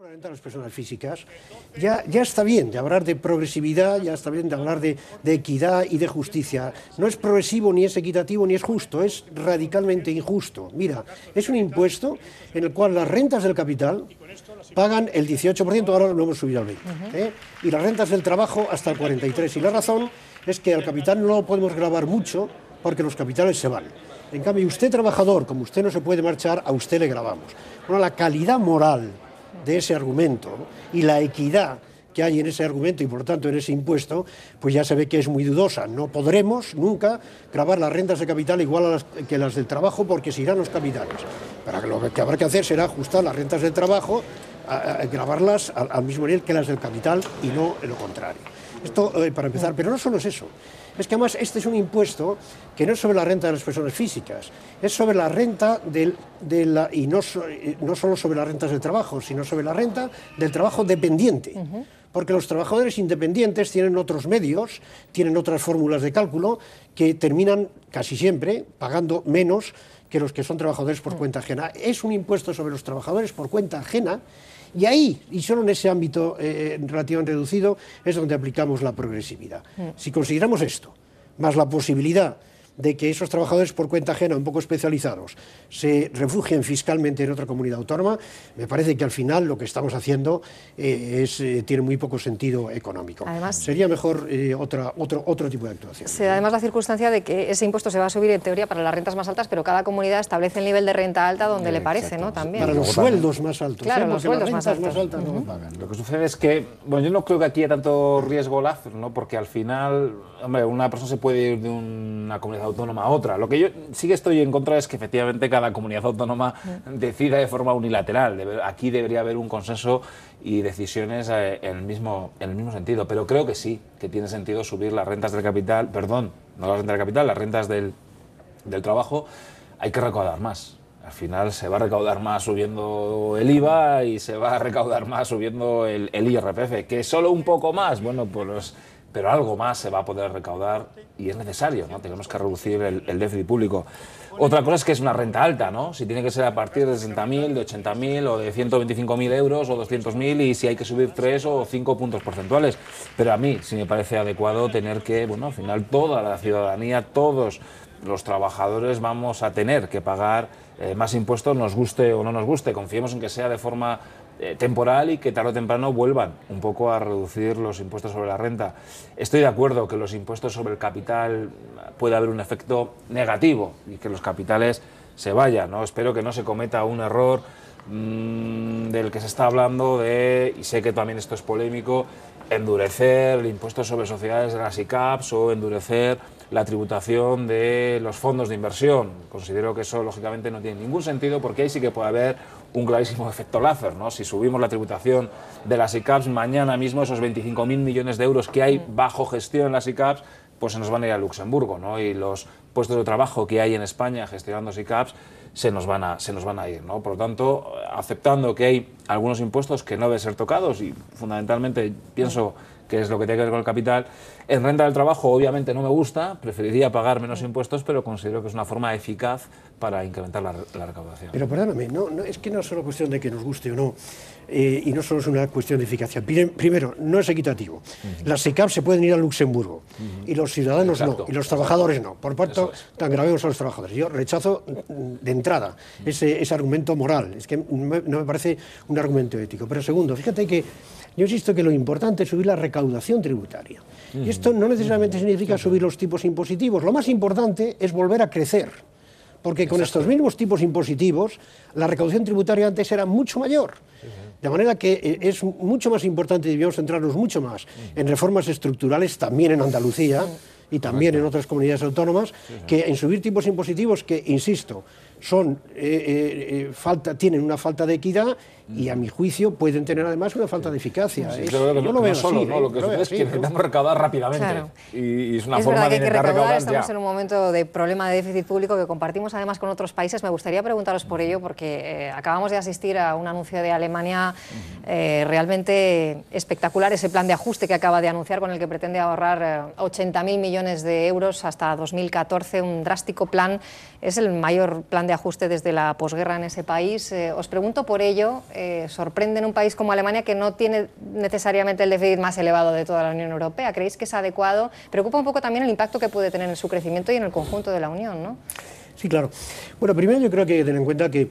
la renta de las personas físicas, ya está bien de hablar de progresividad, ya está bien de hablar de equidad y de justicia. No es progresivo, ni es equitativo, ni es justo, es radicalmente injusto. Mira, es un impuesto en el cual las rentas del capital pagan el 18%, ahora lo hemos subido al 20%, y las rentas del trabajo hasta el 43%. Y la razón es que al capital no lo podemos gravar mucho porque los capitales se van. En cambio, usted trabajador, como usted no se puede marchar, a usted le gravamos. Bueno, la calidad moral de ese argumento, ¿no?, y la equidad que hay en ese argumento y por lo tanto en ese impuesto, pues ya se ve que es muy dudosa. No podremos nunca gravar las rentas de capital igual que las del trabajo porque se irán los capitales. Pero lo que habrá que hacer será ajustar las rentas del trabajo, a gravarlas al mismo nivel que las del capital y no lo contrario. Esto para empezar, pero no solo es eso. Es que además este es un impuesto que no es sobre la renta de las personas físicas, es sobre la renta y no solo sobre las rentas del trabajo, sino sobre la renta del trabajo dependiente. Porque los trabajadores independientes tienen otros medios, tienen otras fórmulas de cálculo que terminan casi siempre pagando menos que los que son trabajadores por cuenta ajena. Es un impuesto sobre los trabajadores por cuenta ajena. Y ahí, y solo en ese ámbito relativamente reducido, es donde aplicamos la progresividad. Si consideramos esto, más la posibilidad de que esos trabajadores por cuenta ajena, un poco especializados, se refugien fiscalmente en otra comunidad autónoma, me parece que al final lo que estamos haciendo tiene muy poco sentido económico. Además, sería mejor otro tipo de actuación. Se da además la circunstancia de que ese impuesto se va a subir en teoría para las rentas más altas, pero cada comunidad establece el nivel de renta alta donde le parece, ¿no? También. Para los sueldos más altos. Claro, los sueldos más altos. No lo pagan. Lo que sucede es que, bueno, yo no creo que aquí haya tanto riesgo Lázaro, ¿no? Porque al final, hombre, una persona se puede ir de una comunidad autónoma a otra. Lo que yo sí que estoy en contra es que efectivamente cada comunidad autónoma decida de forma unilateral. Aquí debería haber un consenso y decisiones en el mismo sentido. Pero creo que sí, que tiene sentido subir las rentas del capital, perdón, no las rentas del capital, las rentas del trabajo. Hay que recaudar más. Al final se va a recaudar más subiendo el IVA y se va a recaudar más subiendo el IRPF, que solo un poco más, bueno, pues, pero algo más se va a poder recaudar y es necesario, ¿no? Tenemos que reducir el déficit público. Otra cosa es que es una renta alta, ¿no? Si tiene que ser a partir de 60.000, de 80.000 o de 125.000 euros o 200.000 y si hay que subir 3 o 5 puntos porcentuales. Pero a mí sí me parece adecuado tener que, bueno, al final toda la ciudadanía, todos los trabajadores vamos a tener que pagar más impuestos, nos guste o no nos guste. Confiemos en que sea de forma temporal y que tarde o temprano vuelvan un poco a reducir los impuestos sobre la renta. Estoy de acuerdo que los impuestos sobre el capital puede haber un efecto negativo y que los capitales se vayan, ¿no? Espero que no se cometa un error del que se está hablando y sé que también esto es polémico, endurecer el impuesto sobre sociedades de las ICAPs o endurecer la tributación de los fondos de inversión. Considero que eso, lógicamente, no tiene ningún sentido porque ahí sí que puede haber un clarísimo efecto Lázaro, ¿no? Si subimos la tributación de las ICAPs, mañana mismo esos 25.000 millones de euros que hay bajo gestión en las ICAPs, pues se nos van a ir a Luxemburgo, ¿no? Y los puestos de trabajo que hay en España gestionando ICAPs se nos van a ir, ¿no? Por lo tanto, aceptando que hay algunos impuestos que no deben ser tocados y fundamentalmente pienso que es lo que tiene que ver con el capital. En renta del trabajo obviamente no me gusta, preferiría pagar menos impuestos, pero considero que es una forma eficaz para incrementar la recaudación. Pero perdóname, es que no es solo cuestión de que nos guste o no, y no solo es una cuestión de eficacia. Primero, no es equitativo. Las ICAP se pueden ir a Luxemburgo, y los ciudadanos no, y los trabajadores no. Por tanto, tan gravemos a los trabajadores. Yo rechazo de entrada ese argumento moral, es que no me parece un argumento ético. Pero segundo, fíjate que yo insisto que lo importante es subir la recaudación tributaria. Y esto no necesariamente significa subir los tipos impositivos. Lo más importante es volver a crecer. Porque con estos mismos tipos impositivos, la recaudación tributaria antes era mucho mayor. De manera que es mucho más importante y debemos centrarnos mucho más en reformas estructurales, también en Andalucía y también en otras comunidades autónomas, que en subir tipos impositivos que, insisto, tienen una falta de equidad y a mi juicio pueden tener además una falta de eficacia. Yo lo veo así, ¿no? Lo que sucede es que necesitamos recaudar rápidamente. Claro. Y es una forma verdad de que intentar recaudar. Estamos en un momento de problema de déficit público que compartimos además con otros países. Me gustaría preguntaros por ello porque acabamos de asistir a un anuncio de Alemania Realmente espectacular ese plan de ajuste que acaba de anunciar, con el que pretende ahorrar 80.000 millones de euros hasta 2014, un drástico plan. Es el mayor plan de ajuste desde la posguerra en ese país. Os pregunto por ello, ¿sorprende en un país como Alemania, que no tiene necesariamente el déficit más elevado de toda la Unión Europea? ¿Creéis que es adecuado? Preocupa un poco también el impacto que puede tener en su crecimiento y en el conjunto de la Unión, ¿no? Sí, claro. Bueno, primero yo creo que hay que tener en cuenta que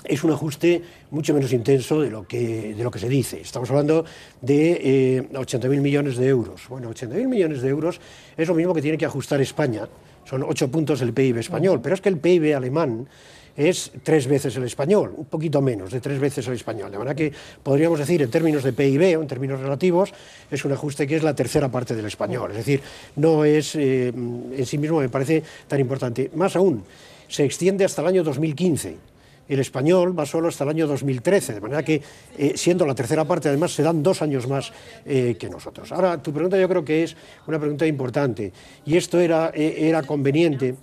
es un ajuste mucho menos intenso de lo que se dice. Estamos hablando de 80.000 millones de euros. Bueno, 80.000 millones de euros es lo mismo que tiene que ajustar España. Son 8 puntos el PIB español, pero es que el PIB alemán es 3 veces el español, un poquito menos de 3 veces el español. De manera que podríamos decir, en términos de PIB o en términos relativos, es un ajuste que es la tercera parte del español. Es decir, no es en sí mismo, me parece tan importante. Más aún, se extiende hasta el año 2015. El español va solo hasta el año 2013, de manera que, siendo la tercera parte, además, se dan 2 años más que nosotros. Ahora, tu pregunta yo creo que es una pregunta importante, y esto era conveniente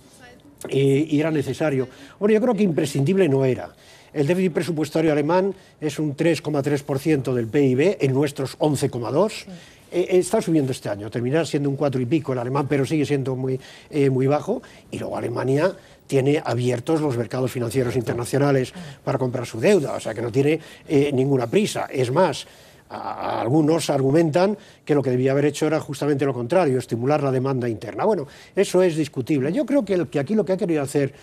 y era necesario. Bueno, yo creo que imprescindible no era. El déficit presupuestario alemán es un 3,3% del PIB, en nuestros 11,2%. Está subiendo este año, terminará siendo un 4 y pico el alemán, pero sigue siendo muy bajo, y luego Alemania tiene abiertos los mercados financieros internacionales para comprar su deuda, o sea que no tiene ninguna prisa. Es más, algunos argumentan que lo que debía haber hecho era justamente lo contrario, estimular la demanda interna. Bueno, eso es discutible. Yo creo que aquí lo que ha querido hacer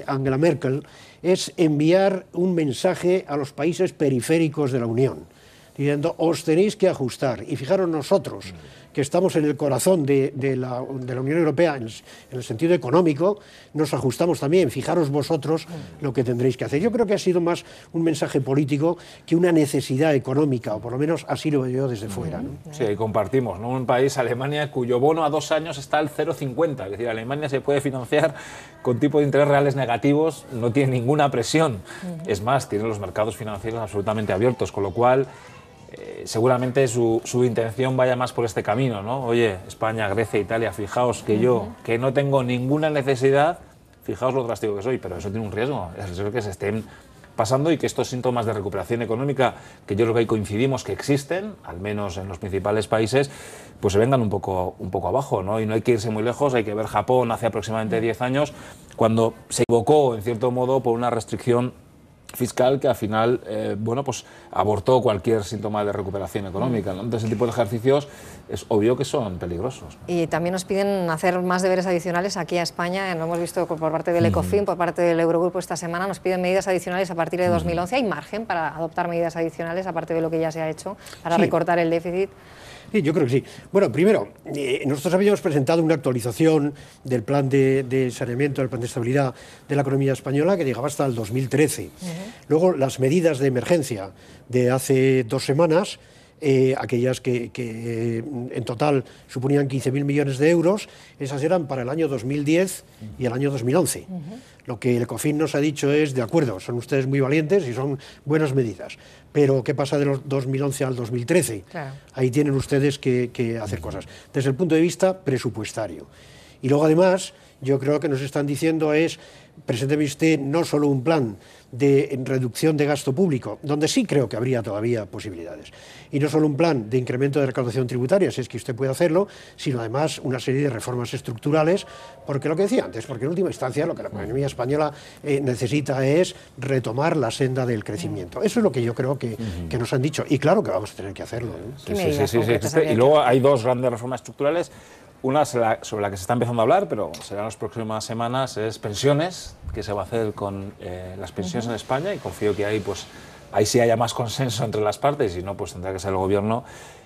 Angela Merkel es enviar un mensaje a los países periféricos de la Unión, diciendo, os tenéis que ajustar. Y fijaros nosotros, que estamos en el corazón de la Unión Europea, en el sentido económico, nos ajustamos también. Fijaros vosotros lo que tendréis que hacer. Yo creo que ha sido más un mensaje político que una necesidad económica, o por lo menos así lo veo yo desde fuera, ¿no? Sí, ahí compartimos, ¿no? Un país, Alemania, cuyo bono a 2 años está al 0,50. Es decir, Alemania se puede financiar con tipos de interés reales negativos, no tiene ninguna presión. Es más, tiene los mercados financieros absolutamente abiertos, con lo cual seguramente su intención vaya más por este camino, ¿no? Oye, España, Grecia, Italia, fijaos que yo, que no tengo ninguna necesidad, fijaos lo drástico que soy, pero eso tiene un riesgo, es el riesgo que se estén pasando y que estos síntomas de recuperación económica, que yo creo que ahí coincidimos que existen, al menos en los principales países, pues se vengan un poco abajo, ¿no? Y no hay que irse muy lejos, hay que ver Japón hace aproximadamente 10 años, cuando se equivocó, en cierto modo, por una restricción fiscal que al final, bueno, pues abortó cualquier síntoma de recuperación económica, ¿no? Entonces, ese tipo de ejercicios es obvio que son peligrosos, ¿no? Y también nos piden hacer más deberes adicionales aquí a España, lo hemos visto por parte del ECOFIN, por parte del Eurogrupo esta semana, nos piden medidas adicionales a partir de 2011. ¿Hay margen para adoptar medidas adicionales, aparte de lo que ya se ha hecho, para recortar el déficit? Sí, yo creo que sí. Bueno, primero, nosotros habíamos presentado una actualización del plan de saneamiento, del plan de estabilidad de la economía española que llegaba hasta el 2013. Luego, las medidas de emergencia de hace 2 semanas, aquellas que en total suponían 15.000 millones de euros, esas eran para el año 2010 y el año 2011. Lo que el ECOFIN nos ha dicho es, de acuerdo, son ustedes muy valientes y son buenas medidas, pero ¿qué pasa de los 2011 al 2013? Claro. Ahí tienen ustedes que hacer cosas, desde el punto de vista presupuestario. Y luego, además, yo creo que nos están diciendo es, presénteme usted no solo un plan de reducción de gasto público, donde sí creo que habría todavía posibilidades, y no solo un plan de incremento de recaudación tributaria, si es que usted puede hacerlo, sino además una serie de reformas estructurales, porque lo que decía antes, porque en última instancia lo que la economía española necesita es retomar la senda del crecimiento. Eso es lo que yo creo que nos han dicho, y claro que vamos a tener que hacerlo, ¿no? Sí. Y luego hay 2 grandes reformas estructurales. Una sobre la que se está empezando a hablar, pero será en las próximas semanas, es pensiones, que se va a hacer con las pensiones en España, y confío que ahí sí haya más consenso entre las partes, y si no, pues tendrá que ser el Gobierno.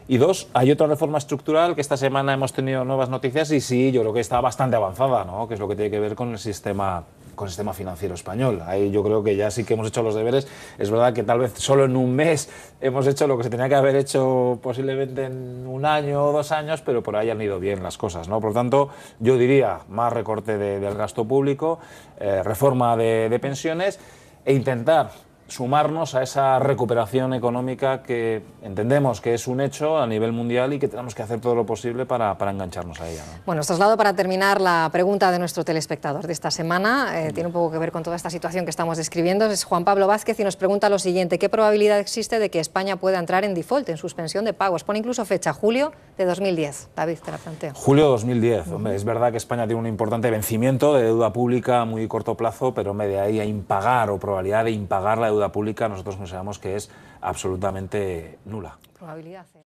Y 2, hay otra reforma estructural que esta semana hemos tenido nuevas noticias, y sí, yo creo que está bastante avanzada, ¿no? Que es lo que tiene que ver con el sistema financiero español. Ahí yo creo que ya sí que hemos hecho los deberes. Es verdad que tal vez solo en un mes hemos hecho lo que se tenía que haber hecho posiblemente en 1 año o 2 años, pero por ahí han ido bien las cosas, ¿no? Por lo tanto, yo diría más recorte del gasto público, reforma de pensiones, e intentar sumarnos a esa recuperación económica que entendemos que es un hecho a nivel mundial y que tenemos que hacer todo lo posible para engancharnos a ella, ¿no? Bueno, os traslado para terminar la pregunta de nuestro telespectador de esta semana. Tiene un poco que ver con toda esta situación que estamos describiendo. Es Juan Pablo Vázquez y nos pregunta lo siguiente: ¿qué probabilidad existe de que España pueda entrar en default, en suspensión de pagos? Pone incluso fecha, julio de 2010. David, te la planteo. Julio de 2010. Hombre, es verdad que España tiene un importante vencimiento de deuda pública a muy corto plazo, pero de ahí a impagar o probabilidad de impagar la deuda pública, nosotros consideramos que es absolutamente nula. Probabilidad.